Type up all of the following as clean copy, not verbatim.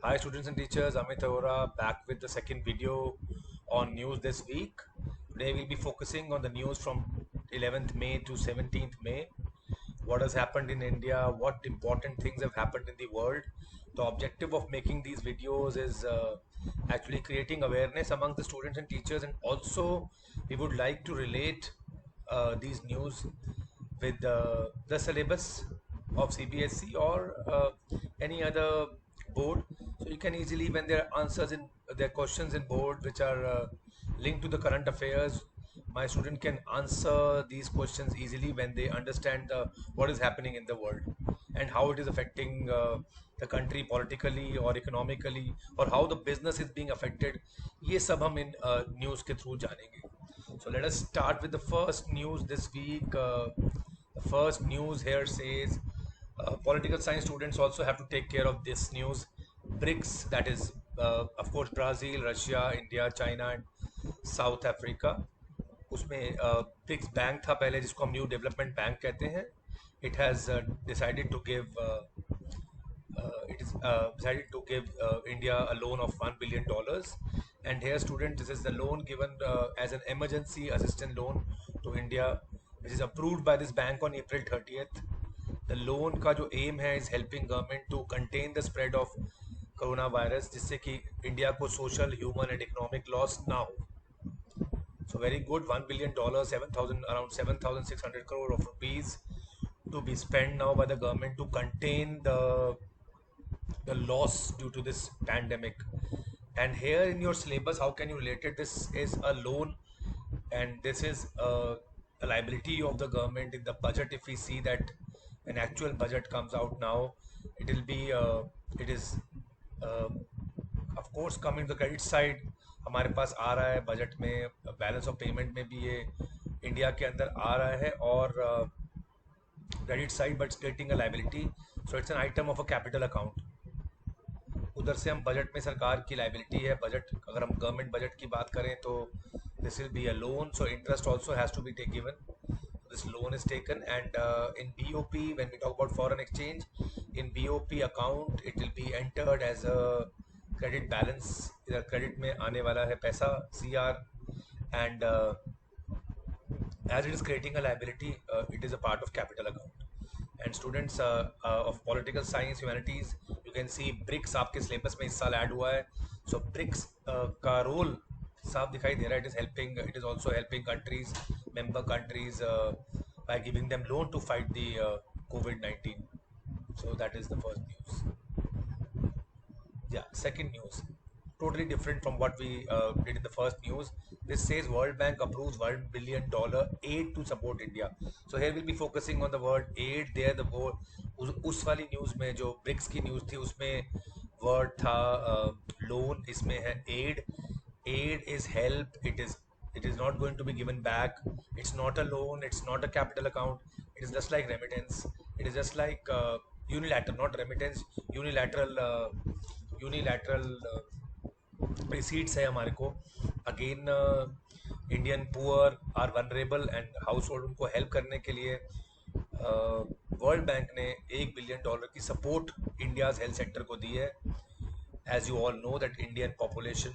Hi students and teachers, Amit Arora back with the second video on news this week. Today we'll be focusing on the news from 11th May to 17th May. What has happened in India, what important things have happened in the world. The objective of making these videos is actually creating awareness among the students and teachers, and also we would like to relate these news with the syllabus of CBSE or any other board. So you can easily, when there are answers in their questions in board which are linked to the current affairs, my student can answer these questions easily when they understand what is happening in the world and how it is affecting the country politically or economically, or how the business is being affected. ये सब हम in news के through जानेंगे. So let us start with the first news this week. The first news here says political science students also have to take care of this news. BRICS, that is, of course, Brazil, Russia, India, China, and South Africa. उसमें BRICS bank था पहले, जिसको हम new development bank कहते हैं. It has decided to give it is decided to give India a loan of $1 billion. And here, student, this is the loan given as an emergency assistance loan to India, which is approved by this bank on April 30th. The loan का जो aim है is helping government to contain the spread of coronavirus, जिससे कि India को social, human and economic loss ना हो. So very good, $1 billion, 7,000 around 7,600 crore of rupees to be spent now by the government to contain the loss due to this pandemic. And here in your syllabus, how can you relate it? This is a loan, and this is a liability of the government in the budget. If we see that an actual budget comes out now, it will be it is uh, of course coming to the credit side. हमारे पास आ रहा है budget में, balance of payment में भी ये India के अंदर आ रहा है, और credit side but getting a liability. So it's an item of a capital account. उधर से हम बजट में सरकार की लाइबिलिटी है. बजट, अगर हम गवर्नमेंट बजट की बात करें तो this will be a loan, so interest also has to be take given. This loan is taken, and in BOP, when we talk about foreign exchange, in BOP account it will be entered as a credit balance. इधर credit में आने वाला है पैसा, CR, and as it is creating a liability, it is a part of capital account. And students of political science, humanities, you can see BRICS आपके syllabus में इस साल ऐड हुआ है. So BRICS का रोल साफ दिखाई दे रहा है. It is also helping countries, member countries, by giving them loan to fight the COVID-19. So that is the first news. Yeah, second news, totally different from what we did in the first news. This says World Bank approves $1 billion aid to support India. So here we'll be focusing on the word aid. There the word, उस वाली news में जो BRICS की news थी उसमें word था loan, इसमें है aid. Aid is help. It is not going to be given back. It's not a loan, it's not a capital account. It is just like remittance. It is just like unilateral, not remittance, unilateral receipts है हमारे को. Again Indian poor are vulnerable, and household उनको help करने के लिए world bank ने $1 billion की support India's health sector को दी है. As you all know that Indian population,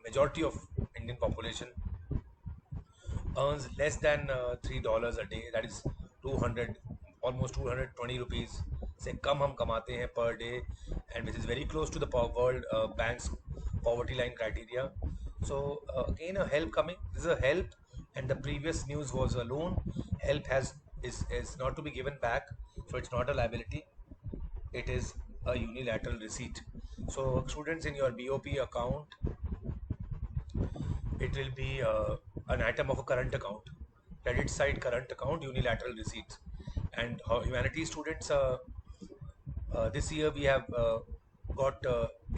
majority of Indian population earns less than $3 a day. That is 200, almost 220 rupees से कम हम कमाते हैं per day, and which is very close to the world bank's poverty line criteria. So again, a help coming. This is a help, and the previous news was a loan. Help is not to be given back, so it's not a liability. It is a unilateral receipt. So students, in your BOP account, it will be an item of a current account, credit side current account, unilateral receipts. And humanities students, this year we have got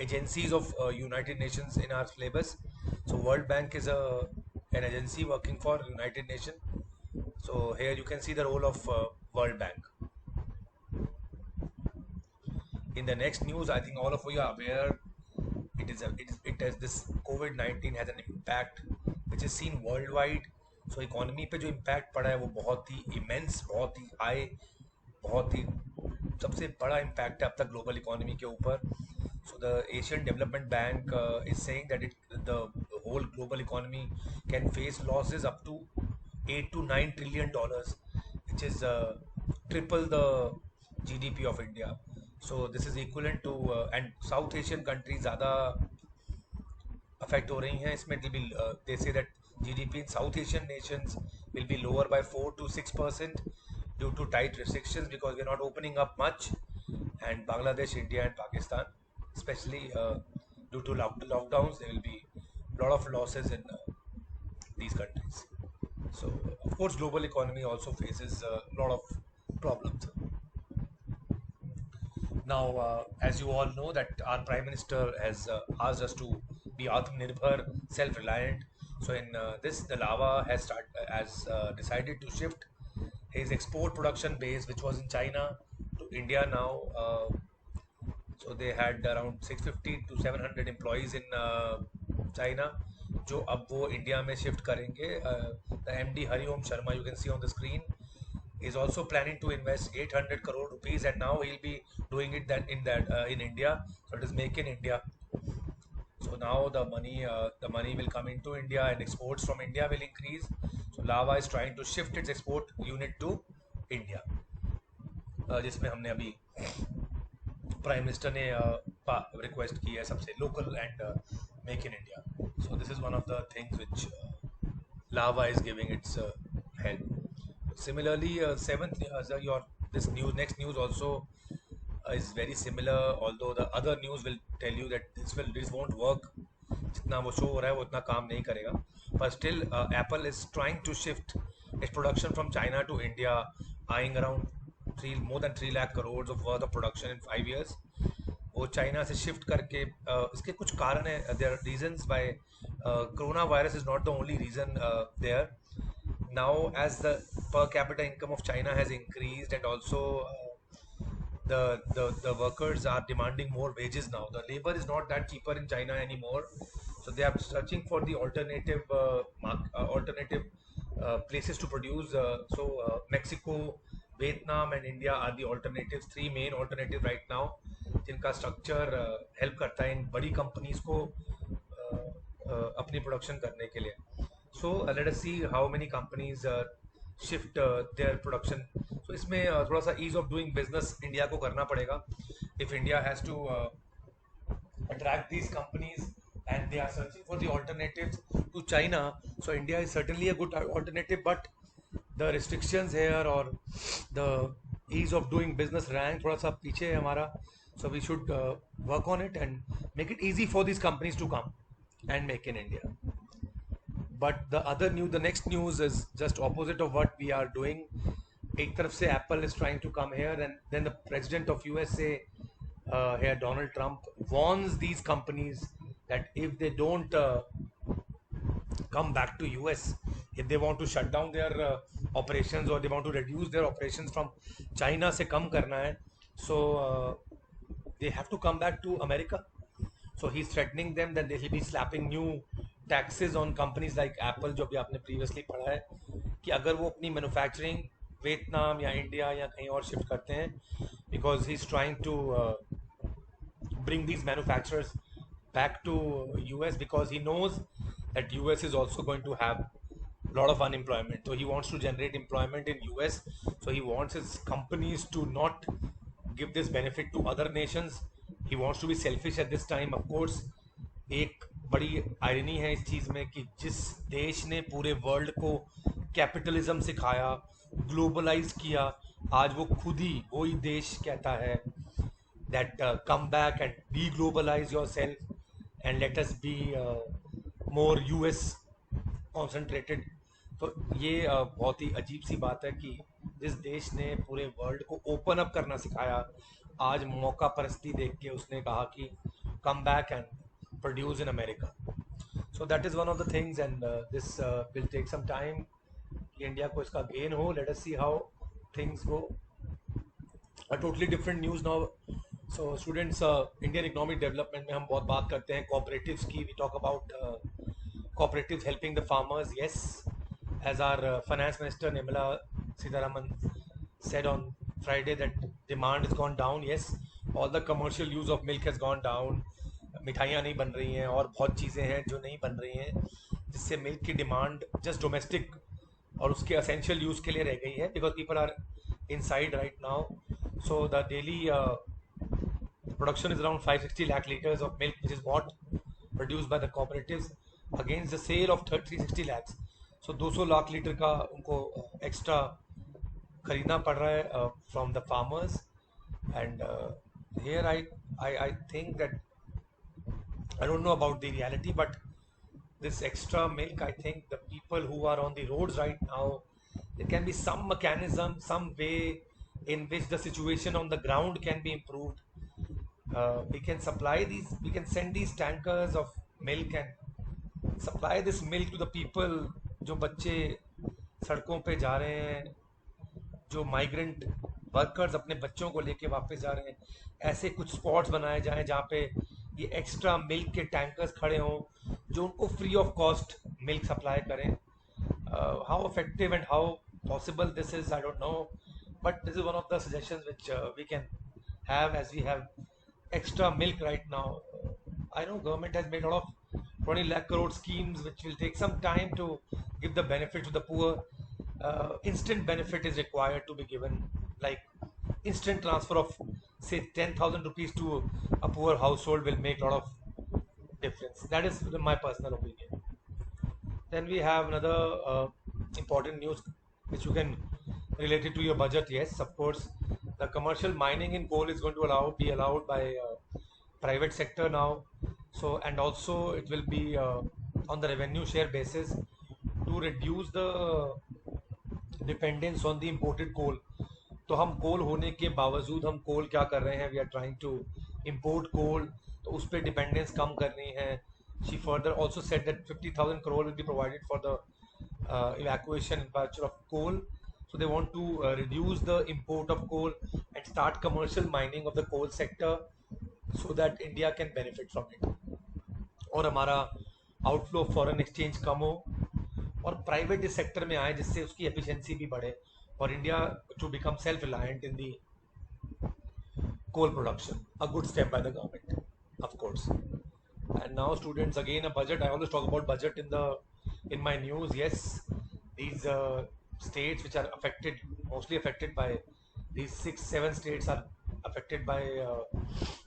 agencies of United Nations in our syllabus. So World Bank is an agency working for United Nations. So here you can see the role of World Bank. In the next news, I think all of you are aware, it has this COVID-19 has an impact which is seen worldwide. So economy पे जो impact पड़ा है वो बहुत ही immense, बहुत ही high, बहुत ही सबसे बड़ा इम्पैक्ट है अब तक ग्लोबल इकोनॉमी के ऊपर. So the Asian Development Bank is saying that the whole global economy can face losses up to $8 to $9 trillion, which is triple the GDP of India. So this is equivalent to and South Asian countries ज़्यादा affect हो रही हैं इसमें. It will be they say that GDP in South Asian nations will be lower by 4 to 6% due to tight restrictions because we're not opening up much, and Bangladesh, India, and Pakistan, especially due to lockdowns, there will be a lot of losses in these countries. So, of course, global economy also faces a lot of problems. Now, as you all know, that our Prime Minister has asked us to be Atmanirbhar, self-reliant. So, in this, the Lava has decided to shift his export production base, which was in China, to India now. So they had around 650 to 700 employees in China, जो अब वो India में shift करेंगे. The MD Hariom Sharma, you can see on the screen, is also planning to invest 800 crore rupees, and now he'll be doing it in India. So it is make in India. So now the money will come into India and exports from India will increase. So Lava is trying to shift its export unit to India, जिसमें हमने अभी prime minister ने request की है सबसे local and make in India. So this is one of the things which Lava is giving its help. Similarly, seventh, your this news next news also is very similar. Although the other news will tell you that this won't work. जितना वो show हो रहा है वो उतना काम नहीं करेगा. But still, Apple is trying to shift its production from China to India, eyeing around more than 3 lakh crores of worth of production in 5 years. वो चाइना से शिफ्ट करके इसके कुछ कारण है. There are reasons by corona virus is not the only reason there. Now, as the per capita income of China has increased, and also the workers are demanding more wages now. The labor is not that cheaper in China anymore, so they are searching for the alternative places to produce. So Mexico, Vietnam, and India are the alternatives. Three main alternatives right now, जिनका structure help करता है इन बड़ी companies को अपनी production करने के लिए. So let us see how many companies shift their production. So इसमें थोड़ा सा ease of doing business India को करना पड़ेगा. If India has to attract these companies and they are searching for the alternatives to China, so India is certainly a good alternative, but the restrictions here or the ease of doing business rank थोड़ा सा पीछे है हमारा. So we should work on it and make it easy for these companies to come and make in India. But the next news is just opposite of what we are doing. एक तरफ से Apple is trying to come here, and then the president of USA here, Donald Trump, warns these companies that if they don't come back to US, if they want to shut down their operations or they want to reduce their operations from China से कम करना है, so they have to come back to America. So he's threatening them that he'll be slapping new taxes on companies like Apple, जो भी आपने previously पढ़ा है कि अगर वो अपनी मैन्युफैक्चरिंग वियतनाम या इंडिया या कहीं और शिफ्ट करते हैं, because he's trying to bring these manufacturers back to US, because he knows that US is also going to have a lot of unemployment. So he wants to generate employment in US. So he wants his companies to not give this benefit to other nations. He wants to be selfish at this time. Of course, एक बड़ी irony है इस चीज़ में कि जिस देश ने पूरे वर्ल्ड को कैपिटलिज्म सिखाया, ग्लोबलाइज किया, आज वो खुद ही वही देश कहता है that come back and de-globalize yourself and let us be more US concentrated. तो ये बहुत ही अजीब सी बात है कि जिस देश ने पूरे वर्ल्ड को ओपन अप करना सिखाया, आज मौका परस्ती देख के उसने कहा कि come back and produce in America. So that is one of the things, and this will take some time कि इंडिया को इसका गेन हो. Let us see how things go. A totally different news now. So students, Indian economic development में हम बहुत बात करते हैं cooperatives की. We talk about cooperatives helping the farmers. Yes, as our finance minister Nirmala Sitharaman said on Friday that demand has gone down. Yes, all the commercial use of milk has gone down. मिठाइयाँ नहीं बन रही हैं और बहुत चीज़ें हैं जो नहीं बन रही हैं, जिससे मिल्क की डिमांड जस्ट डोमेस्टिक और उसके असेंशियल यूज़ के लिए रह गई है, because people are inside right now. So the daily production is around 560 lakh liters of milk, which is bought, produced by the cooperatives against the sale of 360 lakhs. So 200 lakh litre का उनको extra खरीदना पड़ रहा है from the farmers. And here I think that I don't know about the reality, but this extra milk, I think the people who are on the roads right now, there can be some mechanism, some way in which the situation on the ground can be improved. We can supply these, we can send these tankers of milk and supply this milk to the people जो बच्चे सड़कों पे जा रहे हैं, जो migrant workers अपने बच्चों को लेके वापस जा रहे हैं। ऐसे कुछ स्पॉट्स बनाए जाएं जहाँ पे ये एक्स्ट्रा मिल्क के टैंकर्स खड़े हों जो उनको free of cost milk supply करें। How effective and how possible this is, I don't know, but this is one of the suggestions which we can have, as we have extra milk right now. I know government has made a lot of 20 lakh crore schemes which will take some time to give the benefit to the poor. Instant benefit is required to be given, like instant transfer of say 10,000 rupees to a poor household will make a lot of difference. That is my personal opinion. Then we have another important news which you can relate it to your budget. Yes, of course, the commercial mining in coal is going to be allowed by private sector now. So and also it will be on the revenue share basis to reduce the dependence on the imported coal. तो हम कोल होने के बावजूद हम कोल क्या कर रहे हैं, we are trying to import coal, तो उस पर डिपेंडेंस कम करनी है। She further also said that 50,000 crore will be provided for the evacuation infrastructure of coal. So they want to reduce the import of coal and start commercial mining of the coal sector so that India can benefit from it. और हमारा outflow of foreign exchange कम हो और private इस sector में आए जिससे उसकी efficiency भी बढ़े और India to become self reliant in the coal production. A good step by the government, of course. And now students, again a budget. I always talk about budget in my news. Yes, these states which are affected, mostly affected by these 6-7 states are affected by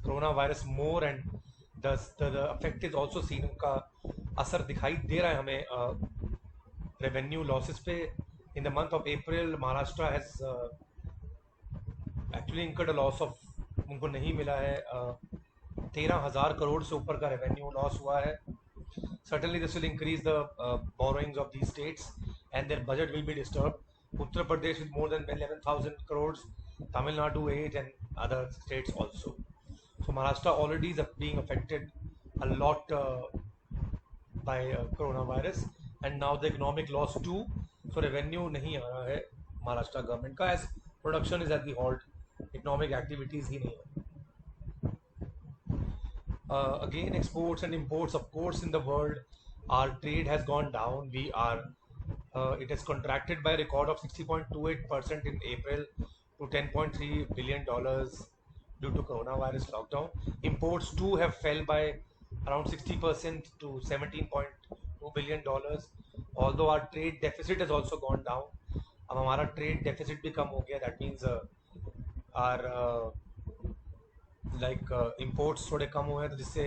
coronavirus more, and the effect is also seen. उनका असर दिखाई दे रहा है हमें revenue losses पे. In the month of April, Maharashtra has actually incurred a loss of, उनको नहीं मिला है 13,000 करोड़ से ऊपर का रेवेन्यू लॉस हुआ है. Certainly this will increase the borrowings of these states and their budget will be disturbed. Uttar Pradesh with more than 11,000 crores, Tamil Nadu 8 and other states also. So Maharashtra already is being affected a lot by coronavirus and now the economic loss too. So revenue नहीं आ रहा है Maharashtra government का, as production is at the halt, economic activities ही नहीं है. Again, exports and imports, of course, in the world, our trade has gone down. It has contracted by a record of 60.28% in April to $10.3 billion due to coronavirus lockdown. Imports too have fell by around 60% to $17.2 billion. Although our trade deficit has also gone down. अब हमारा trade deficit भी कम हो गया. That means our imports थोड़े कम हुए हैं, तो जिससे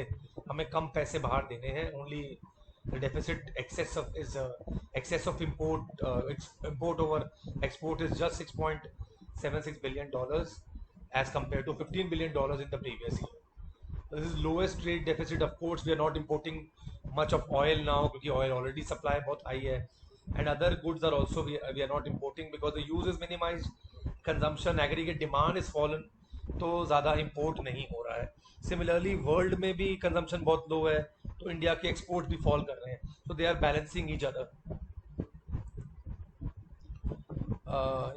हमें कम पैसे बाहर देने हैं. Only the deficit excess of import over export is just $6.76 billion as compared to $15 billion in the previous year. So this is lowest trade deficit. Of course, we are not importing much of oil now क्योंकि oil already supply बहुत high है, and other goods are also we are not importing because the use is minimized, consumption aggregate demand is fallen, तो ज़्यादा import नहीं हो रहा है. Similarly world में भी कंजम्पशन बहुत लो है, तो इंडिया के एक्सपोर्ट भी फॉल कर रहे हैं, so they are balancing each other.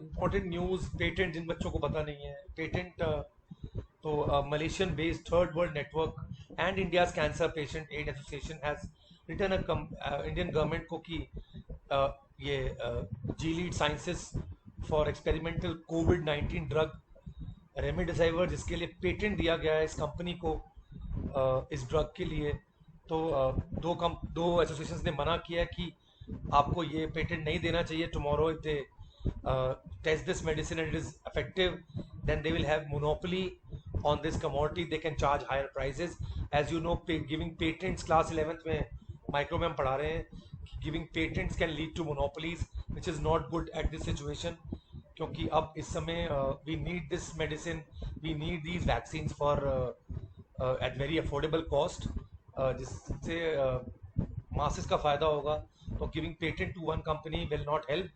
Important news, patent जिन बच्चों को पता नहीं है, पेटेंट तो Malaysian based Third World Network and India's Cancer Patient Aid Association has written Indian government को कि ये Gilead Sciences for experimental कोविड-19 ड्रग रेमडेसिविर जिसके लिए पेटेंट दिया गया है इस कंपनी को, इस ड्रग के लिए, तो दो एसोसिएशंस ने मना किया कि आपको ये पेटेंट नहीं देना चाहिए. Tomorrow if they test this medicine and it is effective, then they will have monopoly on this commodity. They can charge higher prices. As you know, giving patents, class 11th में micro में हम पढ़ा रहे हैं, giving patents can lead to monopolies, which is not good at this situation. क्योंकि अब इस समय we need this medicine, we need these vaccines for at very affordable cost, जिससे masses का फायदा होगा. तो giving patent to one company will not help.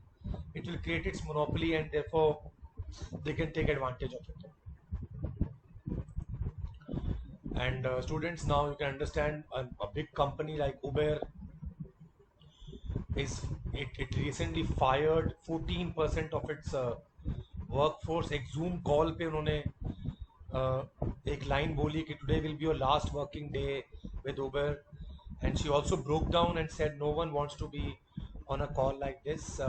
It will create its monopoly and therefore they can take advantage of it. And students, now you can understand a big company like Uber it recently fired 14% of its workforce. एक Zoom call पे उन्होंने एक line बोली कि today will be your last working day with Uber, and she also broke down and said no one wants to be on a call like this.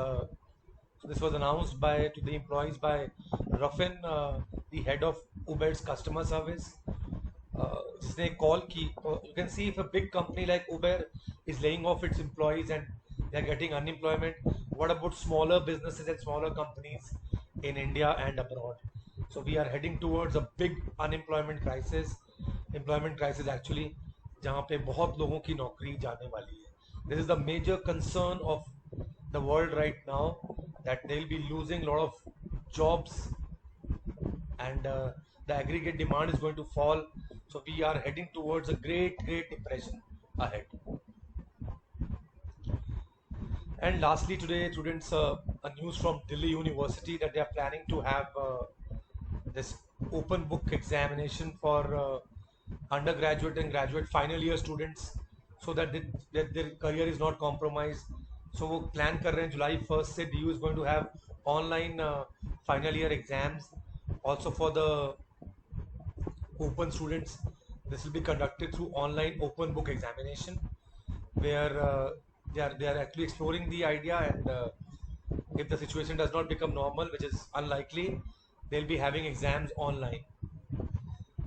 So this was announced to the employees by Ruffin, the head of Uber's customer service. जिसने call की. You can see if a big company like Uber is laying off its employees and they are getting unemployment, what about smaller businesses and smaller companies in India and abroad? So we are heading towards a big employment crisis actually, जहाँ पे बहुत लोगों की नौकरी जाने वाली है. This is the major concern of the world right now, that they will be losing a lot of jobs, and the aggregate demand is going to fall. So we are heading towards a great depression ahead. And lastly, today, students, a news from Delhi University that they are planning to have this open book examination for undergraduate and graduate final year students, so that their career is not compromised. So वो plan कर रहे हैं July 1st से DU is going to have online final year exams. Also for the open students, this will be conducted through online open book examination, where they are actually exploring the idea, and if the situation does not become normal, which is unlikely, they'll be having exams online.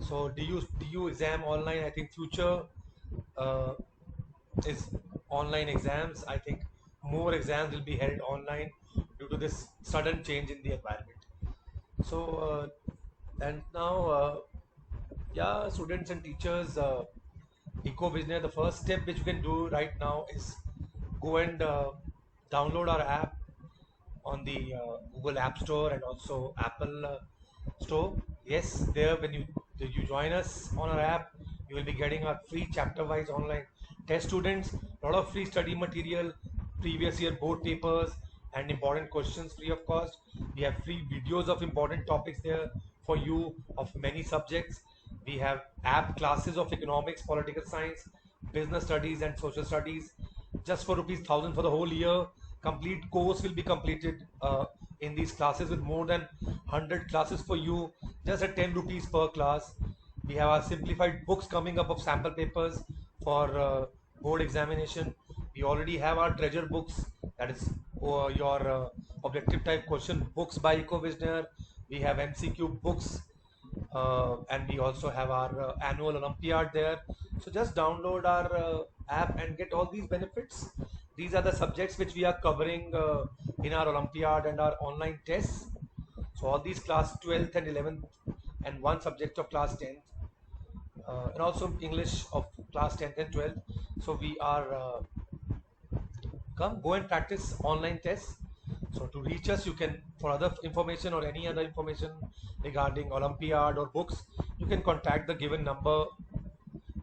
So DU exam online. I think future is online exams. I think more exams will be held online due to this sudden change in the environment. So and now yeah, students and teachers, EcoVisionaire, the first step which you can do right now is go and download our app on the Google App Store and also Apple Store. Yes, there when you join us on our app, you will be getting our free chapter-wise online test. Students, a lot of free study material, previous year board papers, and important questions free of cost. We have free videos of important topics there for you of many subjects. We have app classes of economics, political science, business studies, and social studies, just for ₹1,000 for the whole year. Complete course will be completed in these classes with more than 100 classes for you, just at ₹10 per class. We have our simplified books coming up of sample papers for board examination. We already have our treasure books, that is your objective type question books by EcoVisionaire. We have MCQ books, and we also have our annual Olympiad there. So just download our app and get all these benefits. These are the subjects which we are covering in our Olympiad and our online tests. So all these class 12th and 11th, and one subject of class 10th, and also English of class 10th and 12th. So we are go and practice online tests. So to reach us, you can, for other information or any other information regarding Olympiad or books, you can contact the given number.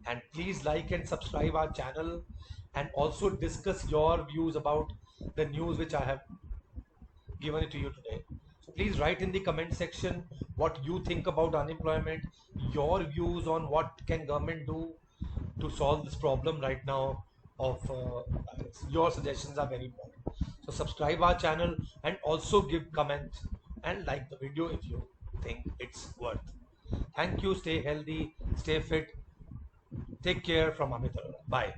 And please like and subscribe our channel, and also discuss your views about the news which I have given it to you today. So please write in the comment section what you think about unemployment, your views on what can government do to solve this problem right now. Of your suggestions are very important. So subscribe our channel and also give comment and like the video if you think it's worth. Thank you. Stay healthy, stay fit. Take care from Amit Arora. Bye.